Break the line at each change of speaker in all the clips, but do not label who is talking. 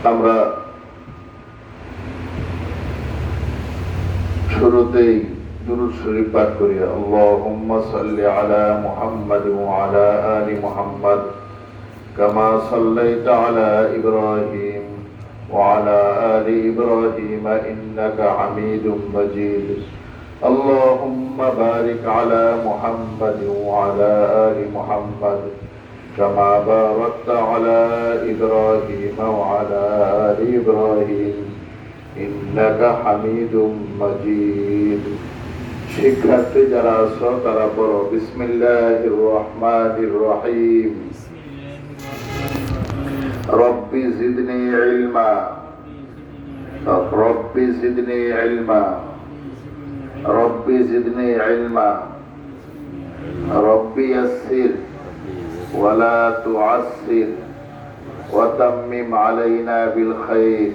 আমরা শুরুতেই দুরূদ শরীফ পাঠ করি। আল্লাহুম্মা সাল্লি আলা মুহাম্মাদ ওয়া আলা আলি মুহাম্মাদ কামা সাল্লাইতা আলা ইব্রাহিম ওয়া আলা আলি ইব্রাহিম ইন্নাকা হামিদুম মাজিদ। আল্লাহুম্মা বারিক আলা মুহাম্মাদ ওয়া আলা আলি মুহাম্মাদ كما باركت على إبراهيم وعلى آل إبراهيم إنك حميد مجيد। শিক্ষার্থী যারা আছো তারা পড়ো বিসমিল্লাহির রহমানির রহিম। রব্বি জিদনি ইলমা, রব্বি জিদনি ইলমা, রব্বি জিদনি ইলমা, রব্বি ইয়াসসির ولا تعسر وتمم علينا بالخير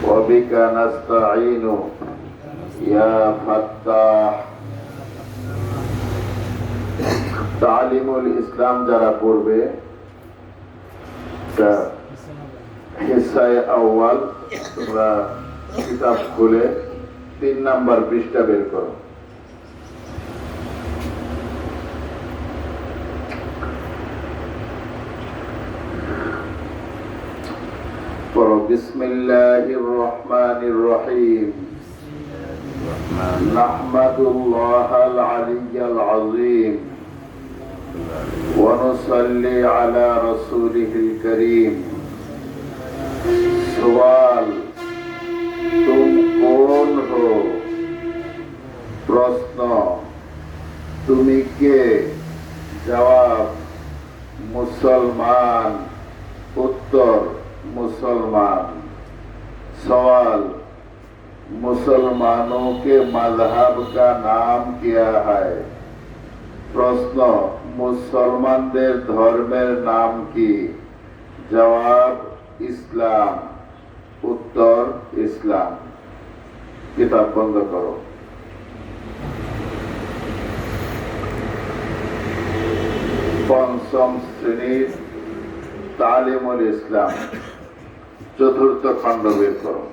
وبك نستعين يا فتاح। তালিমুল ইসলাম যারা পড়বে হিসায়ে আউয়াল, তোমরা কিতাব খুলে 3 নাম্বার পৃষ্ঠা বের করো। بسم الله الرحمن الرحيم نحمد الله العلي العظيم ونصلي على رسوله الكريم। سوال तुम कौन हो? प्रश्न তুমি কে? जवाब मुसलमान। उत्तर मुसलमान। सवाल मुसलमानों के मजहब का नाम क्या है? प्रश्न मुसलमानদের ধর্মের নাম কি? জবাব ইসলাম। উত্তর ইসলাম। কিতাব বন্ধ করো। পঞ্চম শ্রেণীর তালিমুল ইসলাম চতুর্থ খণ্ড বের করো।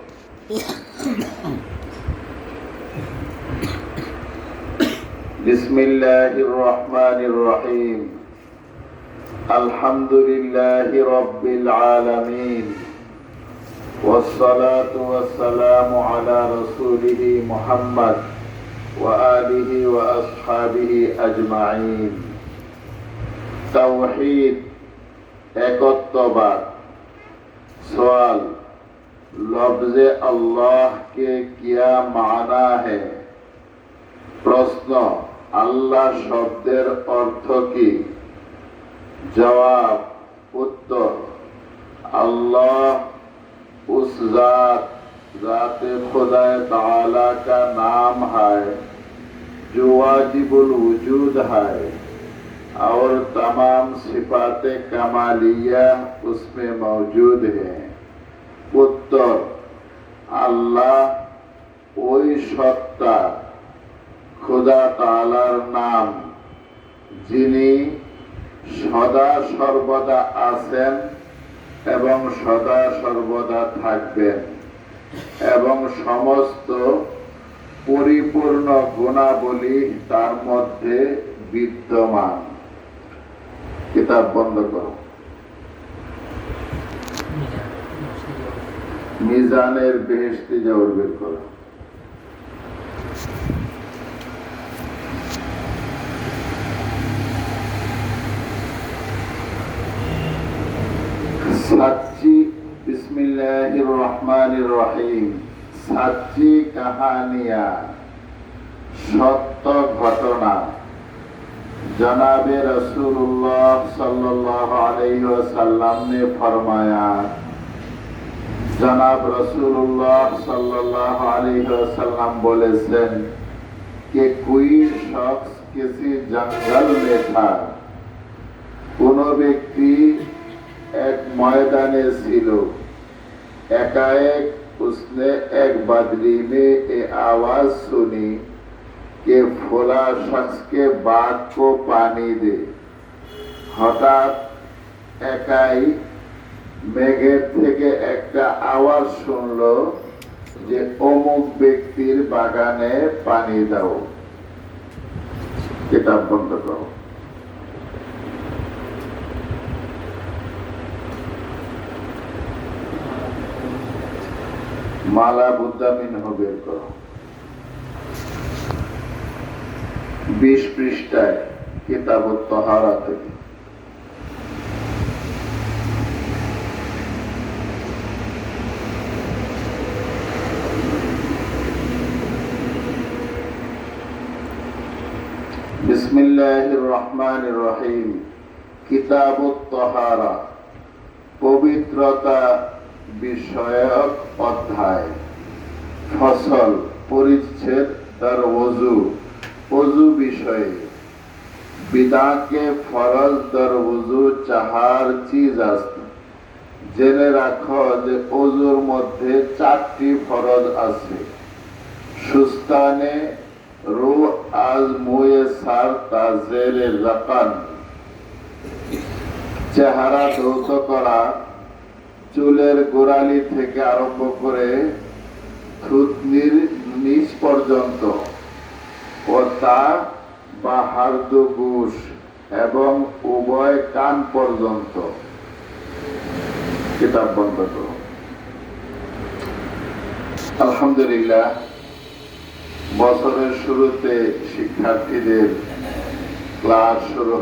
বিসমিল্লাহির রহমানির রহিম আলহামদুলিল্লাহি রাব্বিল আলামিন والصلاة والسلام على رسوله محمد وآله وأصحابه أجمعين। তাওহীদ একত্ববাদ। सवाल लफ्ज़े अल्लाह के क्या माना है? प्रश्न अल्लाह शब्देर अर्थ की? जवाब उत्तर अल्लाह उस ज़ाते खुदाए ताला का नाम है जो वाजिबुल वजूद है और तमाम सिफाते कमालिया उसमें मौजूद है। उत्तर अल्लाह ওই সত্তা খোদা তাআলার নাম যিনি সদা সর্বদা আছেন এবং সদা সর্বদা থাকবেন এবং সমস্ত পরিপূর্ণ গুণাবলী তার মধ্যে বিদ্যমান। কিতাব বন্ধ করো। মিজানের বেহেশতি জাওর বের করো। सच्ची बिस्मिल्लाहिर रहमानिर रहीम सच्ची कहानियां सत्य घटना जनाबे रसूलुल्लाह सल्लल्लाहु अलैहि वसल्लम ने फरमाया। जनाब रसूलुल्लाह सल्लल्लाहु अलैहि वसल्लम बोलेছেন कि कोई शख्स किसी जंगल में था। কোনো ব্যক্তি एक मैदाने ছিল। एकाएक उसने एक बदली में ये आवाज सुनी कि फला शख्स के बाग को पानी दे। हठात एकाई মেঘের থেকে একটা আওয়াজ শুনলো যে অমুক ব্যক্তির বাগানে পানি দাও। কিতাব বন্ধ করো। মালা বুদ্ধামিন বের করো। 20 পৃষ্ঠায় কিতাব তাহারা থেকে। বিসমিল্লাহির রহমানির রহিম। কিতাব তাহারা, পবিত্রতা বিষয়ক অধ্যায়। ফসল, পরিচ্ছেদ দর ওযু, ওযু বিষয়ে। বিদাকে ফরজ দর ওযু চাহার চিজ আছে। জেনে রাখো যে ওযুর মধ্যে 4টি ফরজ আছে। সুস্তানে রু আজ মুয়ে সার তাজেরে রাকান, চেহারা ধৌত করা চুলের গোড়ালি থেকে আরম্ভ করে থুতনির নিচ পর্যন্ত, ও তা বা হার্দগুশ এবং উভয় কান পর্যন্ত। কিতাব বন্ধ করো। আলহামদুলিল্লাহ, বছরের শুরুতে শিক্ষার্থীদের ক্লাস শুরু